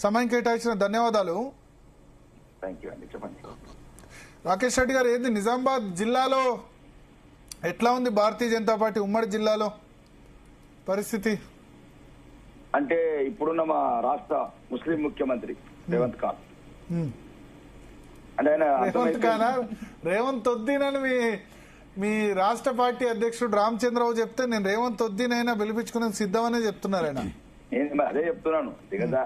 సమయం కేటాయించిన ధన్యవాదాలు. థ్యాంక్ యూ అండి. చెప్పండి రాకేష్ రెడ్డి గారు, ఏంది నిజామాబాద్ జిల్లాలో ఎట్లా ఉంది భారతీయ జనతా పార్టీ ఉమ్మడి జిల్లాలో పరిస్థితి? అంటే ఇప్పుడున్న మా రాష్ట్ర ముస్లిం ముఖ్యమంత్రి రేవంత్ ఖాన్ అంటే ఆయన రేవంత్ వద్దీనని మీ రాష్ట్ర పార్టీ అధ్యక్షుడు రామచంద్రరావు చెప్తే నేను రేవంత్ వద్దీనైనా పిలిపించుకునే సిద్ధమనే చెప్తున్నారు ఆయన. నేను అదే చెప్తున్నాను.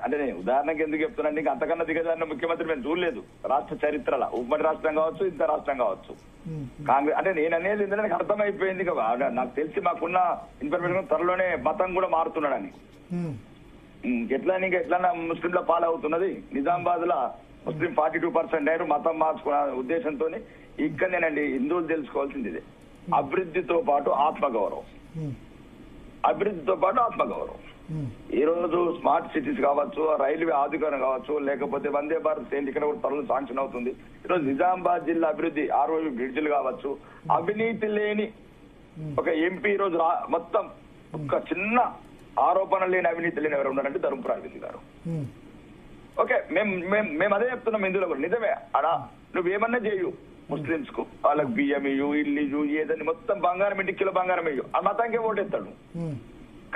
అంటే నేను ఉదాహరణకి ఎందుకు చెప్తున్నాను, ఇంకా అంతకన్నా దిగజారిన ముఖ్యమంత్రి మేము చూడలేదు రాష్ట్ర చరిత్రలో. ఉమ్మడి రాష్ట్రం కావచ్చు, ఇంత రాష్ట్రం కావచ్చు. కాంగ్రెస్ అంటే నేను అనేది ఏంటంటే నాకు అర్థమైపోయింది కదా, నాకు తెలిసి మాకున్న ఇన్ఫర్మేషన్ త్వరలోనే మతం కూడా మారుతున్నాడని. ఎట్లా ఎట్లన్నా ముస్లింల పాలవుతున్నది. నిజామాబాద్ లో ముస్లిం 42% అయినా మతం మార్చుకున్న ఉద్దేశంతో ఇక్కడనేనండి హిందువులు తెలుసుకోవాల్సింది ఇదే. అభివృద్ధితో పాటు ఆత్మగౌరవం, అభివృద్ధితో పాటు ఆత్మగౌరవం. ఈ రోజు స్మార్ట్ సిటీస్ కావచ్చు, రైల్వే ఆధుకరణ కావచ్చు, లేకపోతే వందే భారత్ ట్రైన్ ఇక్కడ కూడా త్వరలో శాంక్షన్ అవుతుంది. ఈరోజు నిజామాబాద్ జిల్లా అభివృద్ధి 6 బ్రిడ్జిలు కావచ్చు, అవినీతి లేని ఒక ఎంపీ ఈ రోజు మొత్తం ఒక చిన్న ఆరోపణ లేని అవినీతి లేని ఎవరు ఉన్నారంటే ధర్మపురి అరవింద్ గారు. ఓకే, మేము అదే చెప్తున్నాం. ఇందులో కూడా నిజమే. అడా నువ్వేమన్నా చేయు, ముస్లింస్ కు వాళ్ళకి బియ్యం ఇయ్యు, ఇల్లు ఇయ్యు, ఏదని మొత్తం బంగారం, ఇంటికి కిలో బంగారం ఇయ్యు, ఆ మతానికే ఓటేస్తాడు.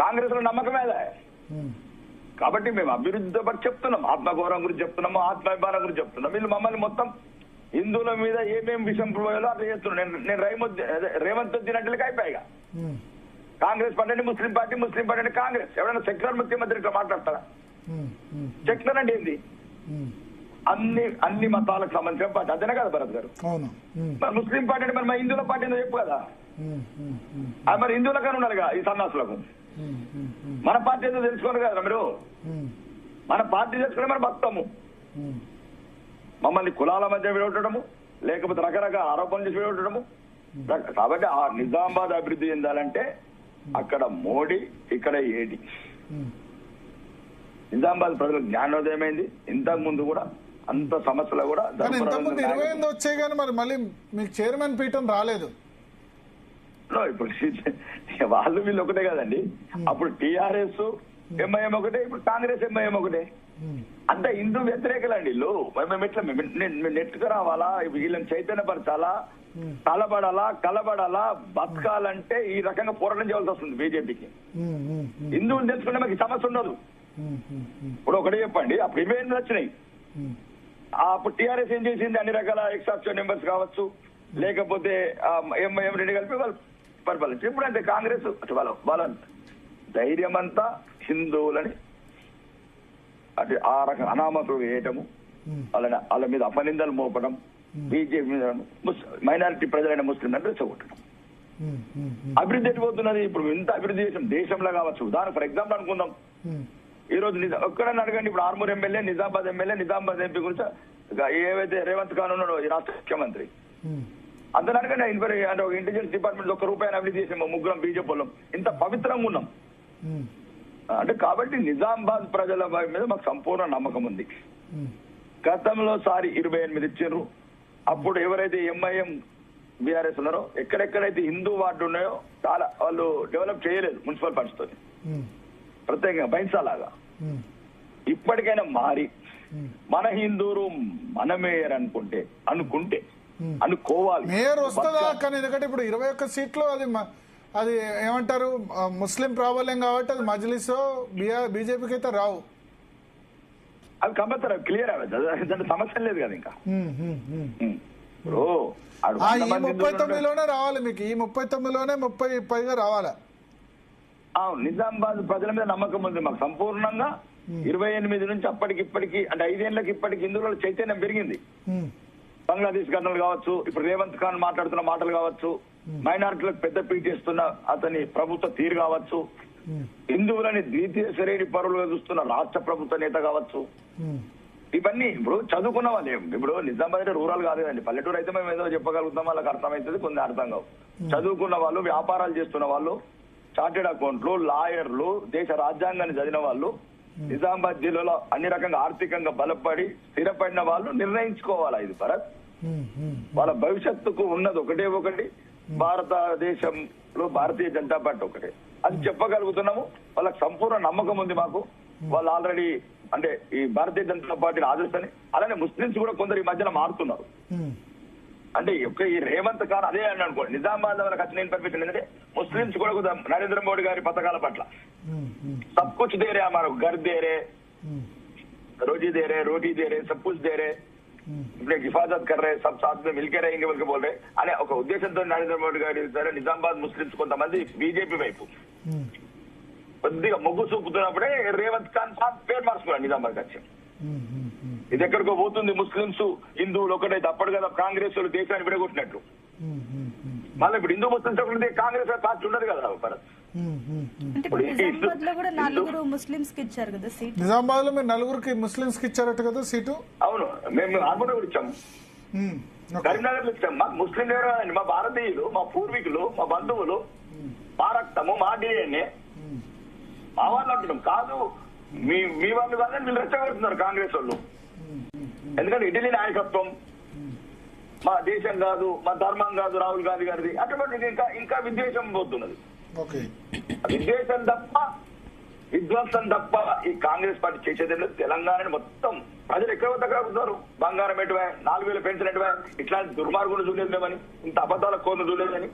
కాంగ్రెస్ లో నమ్మకమేదా? కాబట్టి మేము అభివృద్ధితో పాటు చెప్తున్నాం, ఆత్మగౌరవం గురించి చెప్తున్నాము, ఆత్మాభిమానం గురించి చెప్తున్నాం. వీళ్ళు మమ్మల్ని మొత్తం హిందువుల మీద ఏమేమి విషయం పోయాలో అట్లా చేస్తున్నాను. నేను రేవంత్ వచ్చినట్లకి అయిపోయాయిగా. కాంగ్రెస్ పార్టీ అంటే ముస్లిం పార్టీ, ముస్లిం పార్టీ అంటే కాంగ్రెస్. ఎవరైనా సెక్యులర్ ముఖ్యమంత్రి ఇట్లా మాట్లాడతారా? సెక్యులర్ అంటే ఏంది? అన్ని మతాలకు సంబంధించిన పార్టీ అదేనా కదా భరత్ గారు? మరి ముస్లిం పార్టీ అంటే మరి మా హిందువుల పార్టీ ఏందో చెప్పు కదా. మరి హిందువులకనే ఉండాలిగా ఈ సన్నాసులకు. మన పార్టీ ఏదో తెలుసుకోరు కదా మీరు. మన పార్టీ తెలుసుకునే మనం బతాము. మమ్మల్ని కులాల మధ్య విడవటము, లేకపోతే రకరకాల ఆరోపణలు చేసి విడవటము. కాబట్టి ఆ నిజామాబాద్ అభివృద్ధి చెందాలంటే అక్కడ మోడీ, ఇక్కడ ఏడి. నిజామాబాద్ ప్రజలకు జ్ఞానోదయం అయింది. ఇంతకు ముందు కూడా అంత సమస్యలు కూడా ఇంతకుముందు 28 వచ్చాయి కానీ మరి మళ్ళీ మీకు చైర్మన్ పీఠం రాలేదు. ఇప్పుడు వాళ్ళు వీళ్ళు ఒకటే కదండి. అప్పుడు టీఆర్ఎస్ ఎంఐఎం ఒకటే, ఇప్పుడు కాంగ్రెస్ ఎంఐఎం ఒకటే. అంతా హిందూ వ్యతిరేకలండి వీళ్ళు. మేము ఎట్లా నెట్టుకు రావాలా, వీళ్ళని చైతన్యపరచాలా, కలబడాలా, బతకాలంటే ఈ రకంగా పోరాటం చేయాల్సి వస్తుంది బీజేపీకి. హిందువులు తెలుసుకుంటే మాకు సమస్య ఉండదు. ఇప్పుడు ఒకటే చెప్పండి, అప్పుడు ఇవేం వచ్చినాయి. అప్పుడు టీఆర్ఎస్ ఏం చేసింది, అన్ని రకాల ఎక్సాప్షన్ నెంబర్స్ కావచ్చు, లేకపోతే ఎంఐఎం రెండు కలిపి వాళ్ళు పరిపాలించి. ఇప్పుడు అంటే కాంగ్రెస్ వాళ్ళ ధైర్యం అంతా హిందువులని అంటే ఆ రకం అనామకులు వేయటము, వాళ్ళ మీద అపనిందలు మోపడం, బీజేపీ మీద మైనారిటీ ప్రజలైన ముస్లిం అంటే రెచ్చగొట్టడం. అభివృద్ధి ఎట్టిపోతున్నది. ఇప్పుడు ఇంత అభివృద్ధి చేసాం దేశంలో కావచ్చు. దానికి ఫర్ ఎగ్జాంపుల్ అనుకుందాం, ఈ రోజు ఒక్కడని అడగండి, ఇప్పుడు Armoor MLA, Nizamabad MLA, Nizamabad MP గురించి ఏవైతే రేవంత్ ఖాన్ ఉన్నాడో ఈ రాష్ట్ర ముఖ్యమంత్రి, అందరూ అడగండి. అంటే ఒక ఇంటెలిజెన్స్ డిపార్ట్మెంట్ ₹1 అభివృద్ధి చేసాము, ముగ్గురం బీజేపీ వాళ్ళం, ఇంత పవిత్రంగా ఉన్నాం అంటే. కాబట్టి నిజామాబాద్ ప్రజల మీద మాకు సంపూర్ణ నమ్మకం ఉంది. గతంలో సారి 28 ఇచ్చారు. అప్పుడు ఎవరైతే ఎంఐఎం బీఆర్ఎస్ ఉన్నారో ఎక్కడెక్కడైతే హిందూ వార్డు ఉన్నాయో చాలా వాళ్ళు డెవలప్ చేయలేదు మున్సిపల్ ఫండ్స్ తోటి, ప్రత్యేకంగా బైన్సాలాగా. ఇప్పటికైనా మారి మన హిందూరు మన మేయర్ అనుకుంటే అనుకోవాలి. మేయర్ వస్తుందా? కానీ ఎందుకంటే ఇప్పుడు 21 సీట్లు అది ఏమంటారు ముస్లిం ప్రాబల్యం కాబట్టి అది మజ్లిస్ బీజేపీకి అయితే రావు. అవి కంపల్సరీ క్లియర్ అవ్వదు, సమస్య లేదు కదా. ఇంకా ఈ 39లోనే రావాలి మీకు. ఈ 39లోనే 30 పైగా రావాలా? నిజామాబాద్ ప్రజల మీద నమ్మకం ఉంది మాకు సంపూర్ణంగా. 28 నుంచి అప్పటికిప్పటికి అంటే 5 ఏళ్లకి ఇప్పటికి హిందువుల చైతన్యం పెరిగింది. బంగ్లాదేశ్ ఘటనలు కావచ్చు, ఇప్పుడు రేవంత్ ఖాన్ మాట్లాడుతున్న మాటలు కావచ్చు, మైనారిటీలకు పెద్ద పీటేస్తున్న అతని ప్రభుత్వ తీరు కావచ్చు, హిందువులని ద్వితీయ శ్రేణి పరులుగా చూస్తున్న రాష్ట్ర ప్రభుత్వ నేత కావచ్చు, ఇవన్నీ ఇప్పుడు చదువుకున్న వాళ్ళే. ఇప్పుడు నిజామాబాద్ అంటే రూరల్ కాదు కదండి, పల్లెటూరు అయితే మేము ఏదో చెప్పగలుగుతాం, వాళ్ళకి అర్థమవుతుంది, కొన్ని అర్థం కావు. చదువుకున్న వాళ్ళు, వ్యాపారాలు చేస్తున్న వాళ్ళు, చార్టెడ్ అకౌంట్లు, లాయర్లు, దేశ రాజ్యాంగాన్ని చదివిన వాళ్ళు, నిజామాబాద్ జిల్లాలో అన్ని రకంగా ఆర్థికంగా బలపడి స్థిరపడిన వాళ్ళు నిర్ణయించుకోవాలా ఇది భరత్. వాళ్ళ భవిష్యత్తుకు ఉన్నది ఒకటి, భారతదేశంలో భారతీయ జనతా పార్టీ ఒకటే, అది చెప్పగలుగుతున్నాము. వాళ్ళకి సంపూర్ణ నమ్మకం ఉంది మాకు. వాళ్ళు ఆల్రెడీ అంటే ఈ భారతీయ జనతా పార్టీని ఆదరిస్తని అలానే ముస్లింస్ కూడా కొందరు ఈ మధ్యన మారుతున్నారు. అంటే ఈ రేవంత్ ఖాన్ అదే అని అనుకోండి, నిజామాబాద్ వాళ్ళకి వచ్చిన ఇన్ఫర్మేషన్ ఏంటంటే ముస్లింస్ కూడా కొంత నరేంద్ర మోడీ గారి పథకాల పట్ల సబ్ కుచ్ దేరే హమారా ఘర్ దేరే रोजी दे रहे, रोटी दे रहे, सब कुछ दे रहे, अपने हिफाजत कर रहे, सब साथ में मिलकर रहेंगे बोल के बोल रहे అనే ఒక ఉద్దేశంతో నరేంద్ర మోడీ గారు సరే నిజామాబాద్ ముస్లింస్ కొంతమంది బీజేపీ వైపు కొద్దిగా మొగ్గు చూపుతున్నప్పుడే రేవంత్ ఖాన్ సాబ్ పేరు మార్చుకున్నాడు నిజామాబాద్ వచ్చి. ఇది ఎక్కడికో పోతుంది, ముస్లింస్ హిందువులు ఒకటైతే అప్పటి కదా కాంగ్రెస్ వాళ్ళు దేశాన్ని విడగొట్టినట్టు. మళ్ళీ ఇప్పుడు హిందూ ముస్లింస్ ఒకటి కాంగ్రెస్ పార్టీ ఉండదు కదా భరత్. నిజామాబాద్ లో కూడా 4 ముస్లింస్ కి ఇచ్చారు కదా సీట్. నిజామాబాద్ లో మీరు 4 ముస్లింస్ కి ఇచ్చారట కదా సీటు? అవును, మేము ఆర్మూర్ కూడా ఇచ్చాము, కరీంనగర్ లో ఇచ్చాము. మాకు ముస్లిం ఎవరు కాదండి, మా భారతీయులు, మా పూర్వీకులు, మా బంధువులు, మా రక్తము, మా డిఎన్ఏ, మా వాళ్ళు అంటున్నాం కాదు. మీ వాళ్ళు కాదని వీళ్ళు రెచ్చగొడుతున్నారు కాంగ్రెస్ వాళ్ళు. ఎందుకంటే ఇటలీ నాయకత్వం మా దేశం కాదు, మా ధర్మం కాదు రాహుల్ గాంధీ గారిది, అటువంటి ఇంకా విద్వేషం పోతున్నది. విద్వేషం తప్ప విధ్వంసం తప్ప ఈ కాంగ్రెస్ పార్టీ చేసేది తెలంగాణని మొత్తం ప్రజలు ఎక్కడ దగ్గర ఉంటారు. బంగారం ఎటువే, 4,000 పెన్షన్ ఎటువే, ఇట్లాంటి దుర్మార్గులు చూడలేదని, ఇంత అబద్ధాల కోర్లు చూడలేదని,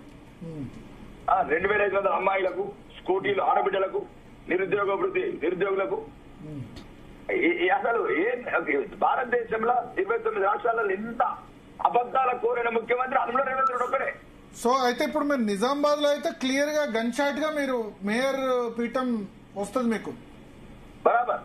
2,500 అమ్మాయిలకు స్కూటీలు, ఆడబిడ్డలకు, నిరుద్యోగులకు అసలు భారతదేశంలో 29 రాష్ట్రాలలో ఎంత అబద్ధాల కోరిన ముఖ్యమంత్రి అందులో రేవంత్ రెడ్డి ఒక్కడే. సో అయితే ఇప్పుడు మీరు నిజామాబాద్ లో అయితే క్లియర్ గా గన్ షాట్ గా మీరు మేయర్ పీఠం వస్తుంది మీకు బరాబర్.